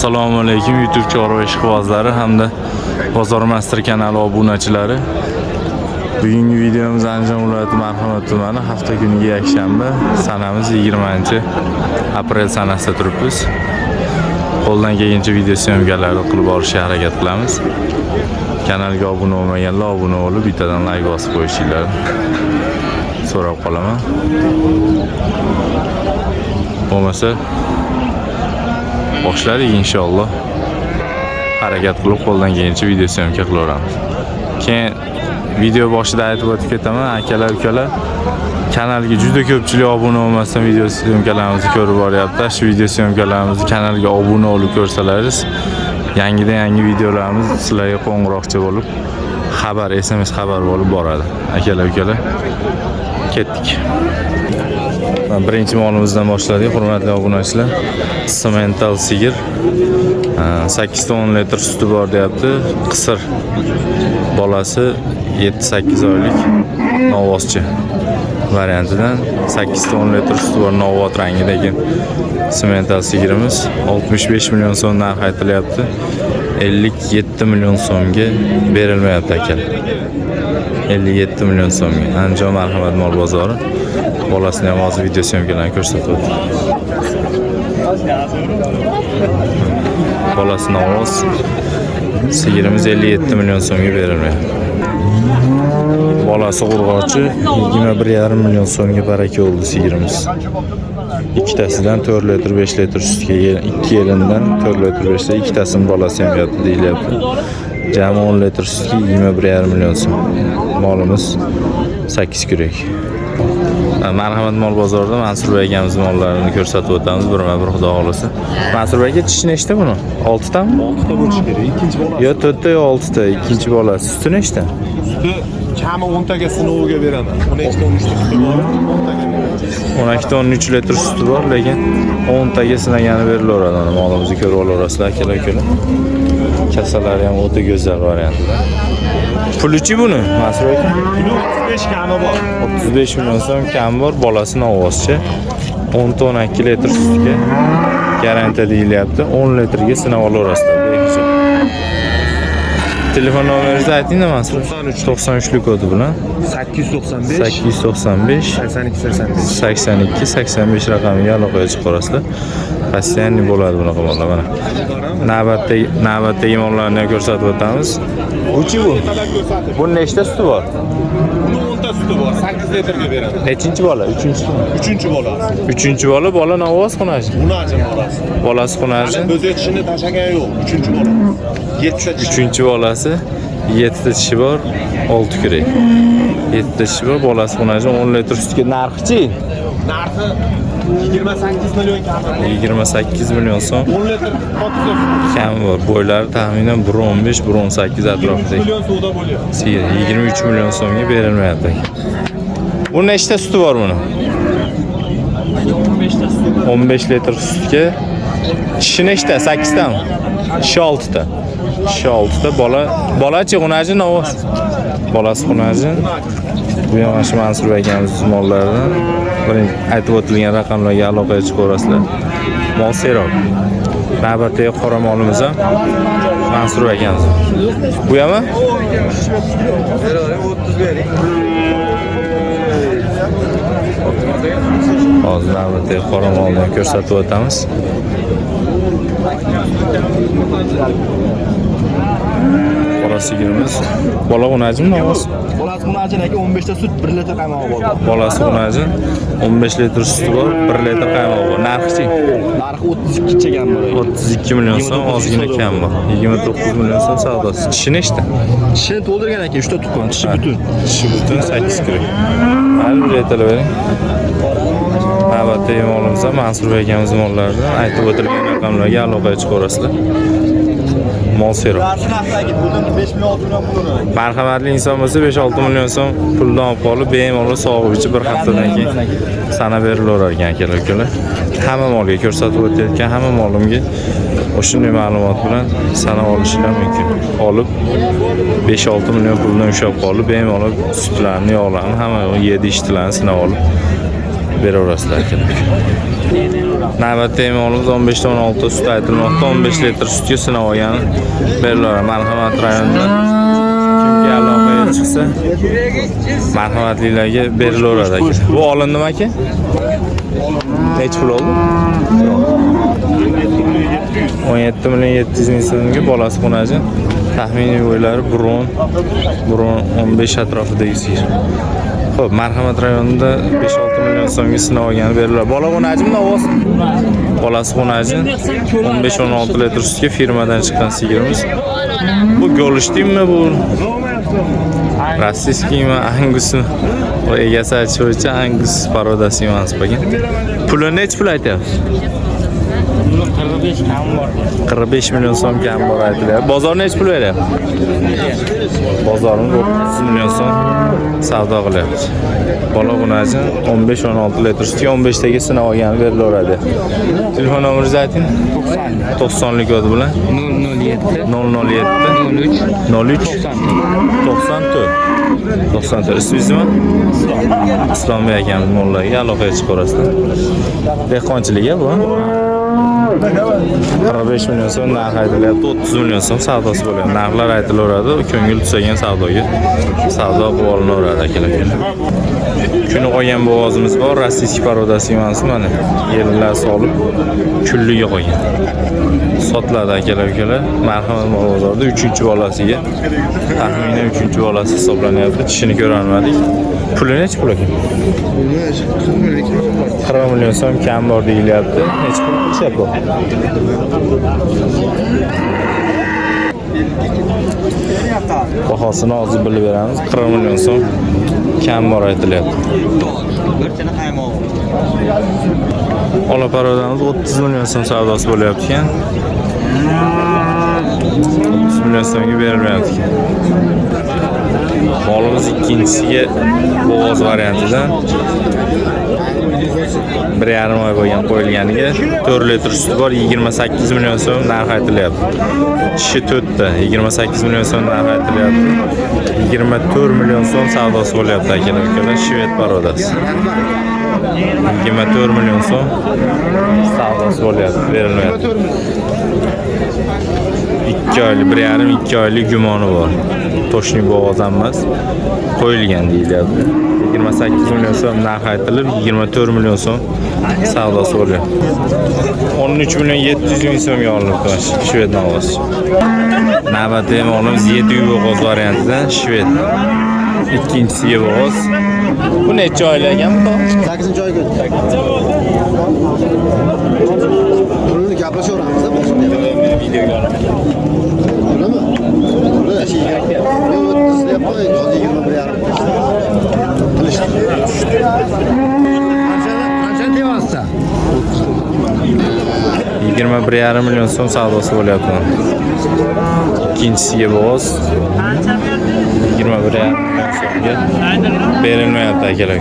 Assalomu alaykum YouTube chorva ishqibozlari hamda Bozor Master kanali obunachilari. Bugungi videomiz Andijon viloyati Marhamat tumani, hafta kuniga yakshanba, sanamiz 20-aprel sanasida turibmiz. Qo'ldan kelgancha video syomkalarni qilib borishga harakat qilamiz. Kanalga obuna bo'lmaganlar obuna bo'lib, bittadan like bosib qo'yishinglarni so'rab qolaman. Bo'lmasa boshladik inshaalloh. Harakat qilib qo'ldan kelgancha video syomka qilaveramiz. Keyin video boshida aytib o'tib ketaman, akalar, ukalar, kanalga juda ko'pchilik obuna bo'lmasdan video syomkalarimizni ko'rib boryapti. Shu video syomkalarimizni kanalga obuna bo'lib ko'rsalaringiz, yangi videolarimiz sizlarga qo'ng'iroqcha bo'lib, SMS xabar bo'lib boradi. Akalar, ukalar, ketdik. Birinchi molimizdan boshladik, hurmatli obunachilar. Simental sigir 8-10 litr suti bor deyapti. Qisir bolasi 7-8 oylik novvoscha variantidan 8-10 litr suti bor, novvot rangidagi simental sigirimiz 65 million so'm narx aytilyapti. 57 million so'mga berilmayapti aka. 57 million so'mga. Andijon Marhamat mol bozori. Bolasini ham hozir video syomkalarni ko'rsatyapti. Bolasini ovoz sigirimiz 57 million so'mga berilmayapti. Bolasi urg'ochi 21,5 million so'mga baraka oldi sigirimiz. Ikkitasidan 4 litr 5 litr sutga, ikki yilidan 4 litr 5 litr, ikkitasini bolasi ham yotdi deyilyapti. Jami 10 litr sutga 21,5 million so'm. Molimiz 8 kurak. Marhamat mol bozorida Mansur Bey akamiz mollarini ko'rsatib o'tamiz birma-bir, xudo xolasa. Mansur Bey aka tishi nechta buni? 6 tami? 6 ta bo'lishi kerak. Ikkinchi bola. Yo, 4 ta yo 6 ta, ikkinchi bolasi. Suti nechta? Suti kami 10 taga sinoviga beraman. 12-13 ta suti bor, 10 taga. 12-13 litr suti bor, lekin 10 taga sinagani berilaveradi. Mana molimizni ko'rib olasizlar, akalar, ukalar. Kasallari ham o'ta go'zal variantida. Pulichi buni, Mansur aka? 35 kami bor. 35 million so'm kami bor, bolasini ovozcha. 10-12 litr sutga garantiya deyilyapti. 10 litrga sinab olaverasizlar. Telefon nomeringizni ayting-da, Mansur. 93 kodi bilan 895 82 85 raqamiga aloqaga chiqarasizlar. Postoyanniy bo'ladi bunaqa mollar. Mana navbatdagi mollarni ham ko'rsatib o'tamiz. Uchi bu. Buni nechta suti bor? Buni 10 ta suti bor, 8 litrga beraman. Nechinchi bola? 3-chi bola. 3-chi bola, bola novoz xunaji. Xunaji bolasi. Bolasi xunaji. Biz tishini tashlagan yo'q, 3-chi bola. 7 ta tishi. 3-chi bolasi, 7 ta tishi bor, 6 kurak. 7 ta tishi bor, bolasi xunaji, 10 litr sutga narxi-chi? Narxi 28 million kami. 28 million so'm. 10 litr Kami bor. Bo'ylari taxminan 1.15-1.18 atrofida. 1 million savdo bo'lyapti. 23 million so'mga berilmayapti. Bu nechta suti bor buni? 15 ta suti. 15 litr sutga. Tishi nechta? 8 tami? Tishi 6 ta. Tishi 6 ta. Bolachi xunaji novoz. Bolasi xunaji. Bu ham shu Mansur akamiz mollaridan birinchi aytib o'tilgan raqamlarga aloqaga chiqaverasizlar. Mol seroq. Navbatdagi qora molimiz ham Mansur akamiz. Bu ham hozir navbatdagi qora molni ko'rsatib o'tamiz. Qora sigirimiz. Bola xunajim novoz. Bolasi xunajin aka 15 ta sut, 1 litr qaymog'i bor. Bolasi xunajin 15 litr suti bor, 1 litr qaymog'i bor. Narxi-chi? Narxi 32 chegan bor. 32 million so'm, ozgina kam bor. 29 million so'm savdosi. Tishi nechta? Tishini to'ldirgan aka, 3 ta tuqqan, tishi butun. Tishi butun 8 kurak. Hali bir aytib bering. Navbatdagi molimiz ham Mansur akamiz mollaridan aytib o'tilgan raqamlarga aloqaga chiqaverasizlar. Mol seroq. Marhamatli inson bo'lsa 5-6 million so'm puldan olib qolib, bemalol sog'ib bir haftadan keyin sana berilaverar ekan akalar, ukalar. Hamma molga ko'rsatib o'tayotgan hamma molimga o'shunday ma'lumot bilan sanab olishlar mumkin. Olib 5-6 million puldan ushlab qolib, bemalol sutlarni, yog'larni, hamma yedi ishtilarni sinab olib beraverasizlar akalar. Navbatdagi molimiz 15 ta 16 sut aytilmoqda. 15 litr sutga sinab olgan beriladi. Marhamat rayonidan kimga aloqaga chiqsa marhamatlilarga berilaveradi aka. Bu olindimi aka? Necha pul oldi? 17 million 700 ming so'mga bolasi qo'naji. Taxminiy bo'ylari burun 15 atrofidagi sigir. Xo'p, Marhamat rayonida 5-6 million so'mga sinab olgani beriladi. Bola qo'najimi ovoz? Bolasi qo'naji 15-16 litr sutga firmadan chiqqan sigirimiz. Bu Golshteinmi bu? Rossiyskiymi, Angusmi? O egasi aytishicha Angus parodasi emas bo'lgan. Puli necha pul aytyapsiz? 45 million so'm kam bor aytilyapti. Bozor necha pul beryapti? Bozorimiz 30 million so'm savdo qilyapti. Bola qo'naji 15-16 litr sutga 15 taga sinab olgani berilaveradi. Telefon nomeringizni ayting. 90lik kod bilan 007 03 94. Ismingizmi? Islombek akamiz mollaga aloqaga chiqarasizlar. Dehqonchilik bu. 45 million so'm narx aytilyapti, 30 million so'm savdosi bo'lyapti. Narxlar aytilaveradi, ko'ngil tutsagan savdoga savdo qilib olinaveradi akalar. Kuni qo'ygan bo'g'ozimiz bor, rossiyskiy parodasi emas, mana yerlar solib kulliga qo'ygan. Sotiladi akalar. Marhamat bozorda 3-bolasiga taxminan 3-bolasi hisoblanyapti. Tishini ko'ra olmadik. Puli necha pul ekan? 40 million so'm kam bor deyilyapti. Necha pul qilishyapti? Bahosini hozir bilib beramiz. 40 million so'm kam bor aytilyapti. Ola parodamiz 30 million so'm savdosi bo'lyapti ekan. 30 million so'mga berilmayapti ekan. Molimiz ikkinchisiga bo'g'oz variantidan 1,5 oy bo'lgan qo'yilganiga 4 litr suti bor, 28 million so'm narx aytilyapti. Tishi 4 ta, 28 million so'm narx aytilyapti. 24 million so'm savdosi bo'lyapti akalar. Shved parodasi. 24 million so'm savdosi bo'lyapti, berilmayapti. 2 oylik, 1,5-2 oylik gumoni bor. Toshni bo'g'oz emas, qo'yilgan deyilyapti. 28 million so'm narx aytilib, 24 million so'm savdosi bo'lyapti. 13 million 700 ming so'mga olinibdi Shved bo'g'oz. Navbatdagi molimiz 7 uy bo'g'oz variantidan Shved. Ikkinchisiga bo'g'oz. Bu necha oylik ekan bu? 8-oy o'tdi. Buni gaplashaveramiz-da, boshqa videoga olib. Bilaman. Buni shiyga. Qancha devasa? 21,5 million so'm savdosi bo'lyapti. Ikkinchisiga bo'g'oz 21,5 million so'mga berilmayapti akalar.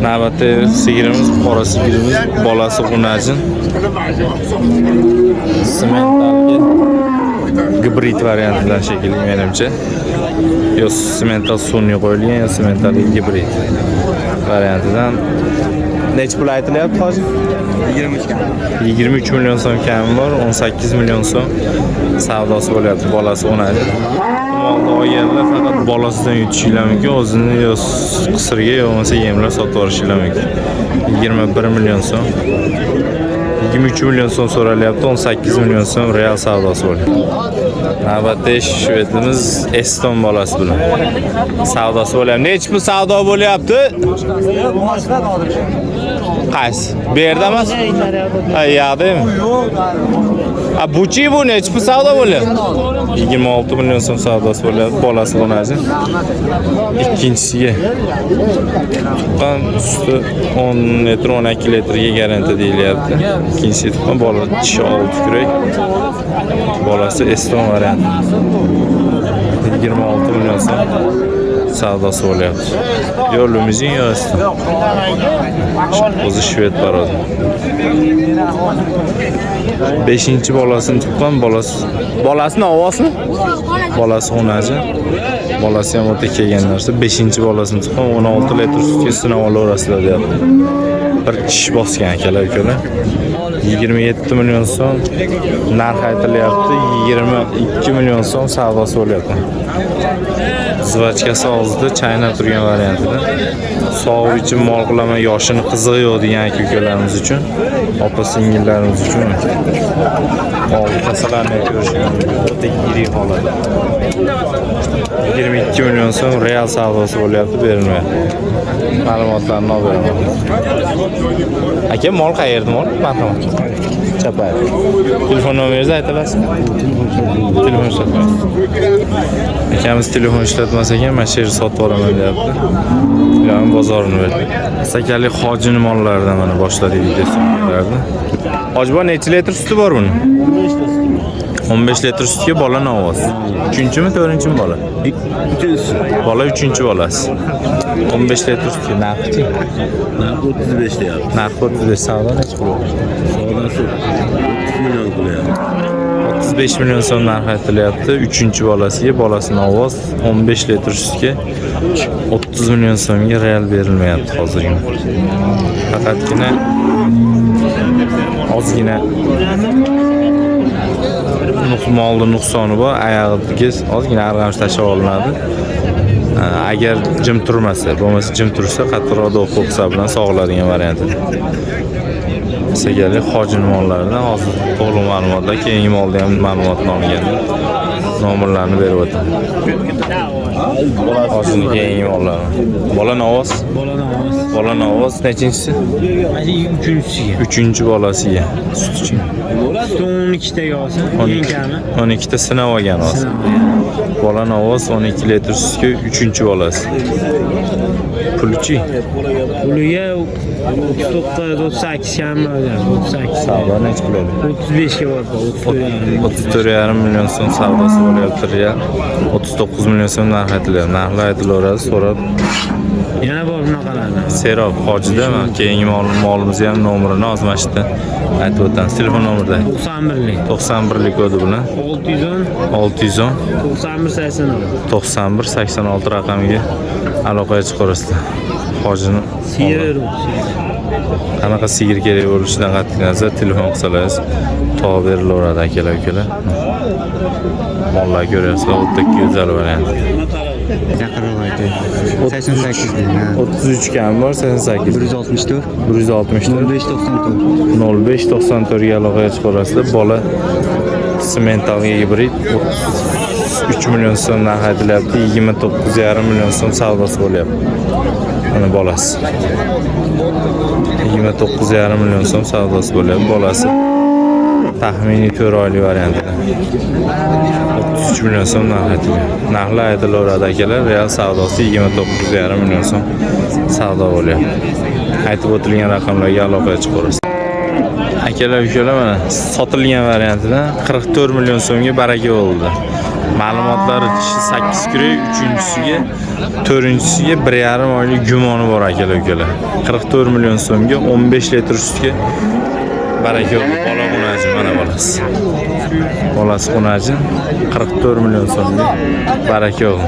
Navbatda sigirimiz, qora sigirimiz, bolasi Qunajin. Sementalga gibrid variantidan shekilli menimcha. Yo semental sun'iy qo'yilgan, yo semental gibrid variantidan. Necha pul aytilyapti hozir? 23 million so'm kami bor, 18 million so'm savdosi bo'lyapti bolasi Qunajin. Molni olganlar faqat bolasidan yutishinglar mumkin, o'zini yo qisirga yo bo'lmasa yemlar sotib olishingiz mumkin. 21 million so'm. 23 million so'm so'ralyapti, 18 million so'm real savdosi bo'lyapti. Navbatda shvedimiz Eston bolasi bilan savdosi bo'lyapti. Necha pul savdo bo'lyapti? Qaysi? Bu yerda emas? Ha, yoqdami? Ha, buchi bu necha pul savdo bo'lyapti? 26 million so'm savdosi bo'lyapti, bolasi Qunajin. Ikkinchisiga tuqqan suti 10 litr 12 litrga garantiya deyilyapti. Ikkinchisi tuqqan bola tishi 6 kurak. Bolasi Eston varianti. 26 million so'm savdosi bo'lyapti. Yo limuzin yo Eston. O'zi Shved parodi. 5-bolasini tuqqan, bolasini ovozmi? Bolasi Qunajin. Bolasi ham o'ta kelgan narsa. 5-bolasini tuqqan 16 litr sutga sinab olaverasizlar deyapti. bir tish bosgan akalar ukalar. 27 million so'm narx aytilyapti. 22 million so'm savdosi bo'lyapti. Zvachkasi og'zida chaynab turgan variantida. Sog'ib ichib mol qilaman, yoshini qizig'i yo'q degan aka-ukalarimiz uchun, opa-singillarimiz uchun. Og'zlarini ko'rishgan o'ta yirik holat. 22 million so'm real savdosi bo'lyapti, berilmayapti. Ma'lumotlarni olib beraman. Aka, mol qayerda mol? Marhamat. Chapay. Telefon nomeringizni ayta olasizmi? Telefon ishlatmaysiz. Akamiz telefon ishlatmas ekan, mana shu yerda sotib olaman deyapti. Iloyim bozorini berdi. Sakali hojini mollaridan mana boshladik videolarni. Hojbo necha litr suti bor buni? 15 litr sutga bola novoz. 3-mi, 4-mi bola? 3-chi. Bola 3-chi bolasi. 15 litr sutga narxi? Narxi 35 deyapti. Narxi 35 savdo necha bo'ladi? Savdosi 30 million qilyapti. 35 million so'm narx aytilyapti. 3-chi bolasiga, bolasi novoz 15 litr sutga 30 million so'mga real berilmayapti hozirgina. Faqatgina ozgina molda nuqsoni bor, oyog'iga ozgina arg'amish tashlab olinadi. Agar jim turmasa, bo'lmasa jim tursa qattiqroq o'qsa bilan sog'iladigan varianti. Segalik hojin mollaridan hozir to'liq ma'lumotlar, keyingi molda ham ma'lumotni olganda nomerlarni berib o'taman. Hozir keyingi mollar. Bola novoz. Bola novoz nechinchisi? 3-chi. 3-chi bolasiga sut ichgan. 12 taga olsa, eng kami 12 ta sinab olgan hozir. Bola novoz 12 litr sutga 3-chi bolasi. Pulchi. puliga 39-38 kami bo'ladi. 38. Savdo necha bo'ladi? 35 ga bor. 34,5 million so'm savdosi bo'lyapti real. 39 million so'm narx aytilyapti. Narxlar aytilaveradi, so'rab. Yana bor bunaqalarni. Serob hojida men keyingi molimizni ham nomerini ozmashda aytib o'tamiz. Telefon nomerida 91lik. 91lik kodi bilan 610 610 91 86. 91 86 raqamiga aloqaga chiqarasizlar. Hojini Sigir. qanaqa sigir kerak bo'lishidan qat'iy nazar telefon qilsangiz topib berilaveradi akalar ukalar. Mollar ko'ryapsizlar, o'ta go'zal variant. Chaqiruvaydi. 88 deyman. 33 kam bor, 88 164 164 0594. 0594 ga aloqaga chiqarasizlar. Bola semental gibrid 3 million so'm narx aytilyapti. 29,5 million so'm savdosi bo'lyapti. Mana bolasi. 29,5 million so'm savdosi bo'lyapti. Bolasi taxminiy 4 oylik variantida. 33 million so'm narx aytilyapti. Narxlar aytilaveradi akalar. Real savdosi 29,5 million so'm savdo bo'lyapti. Aytib o'tilgan raqamlarga aloqaga chiqarasiz. Akalar ukalar mana sotilgan variantida 44 million so'mga baraka bo'ldi. Ma'lumotlari 8 kurak, 3-chisiga, 4-chisiga 1,5 oylik gumoni bor akalar ukalar. 44 million so'mga 15 litr sutga baraka bo'ldi. Bola xunaji mana bolasi. Bolasi xunaji 44 million so'mga baraka bo'ldi.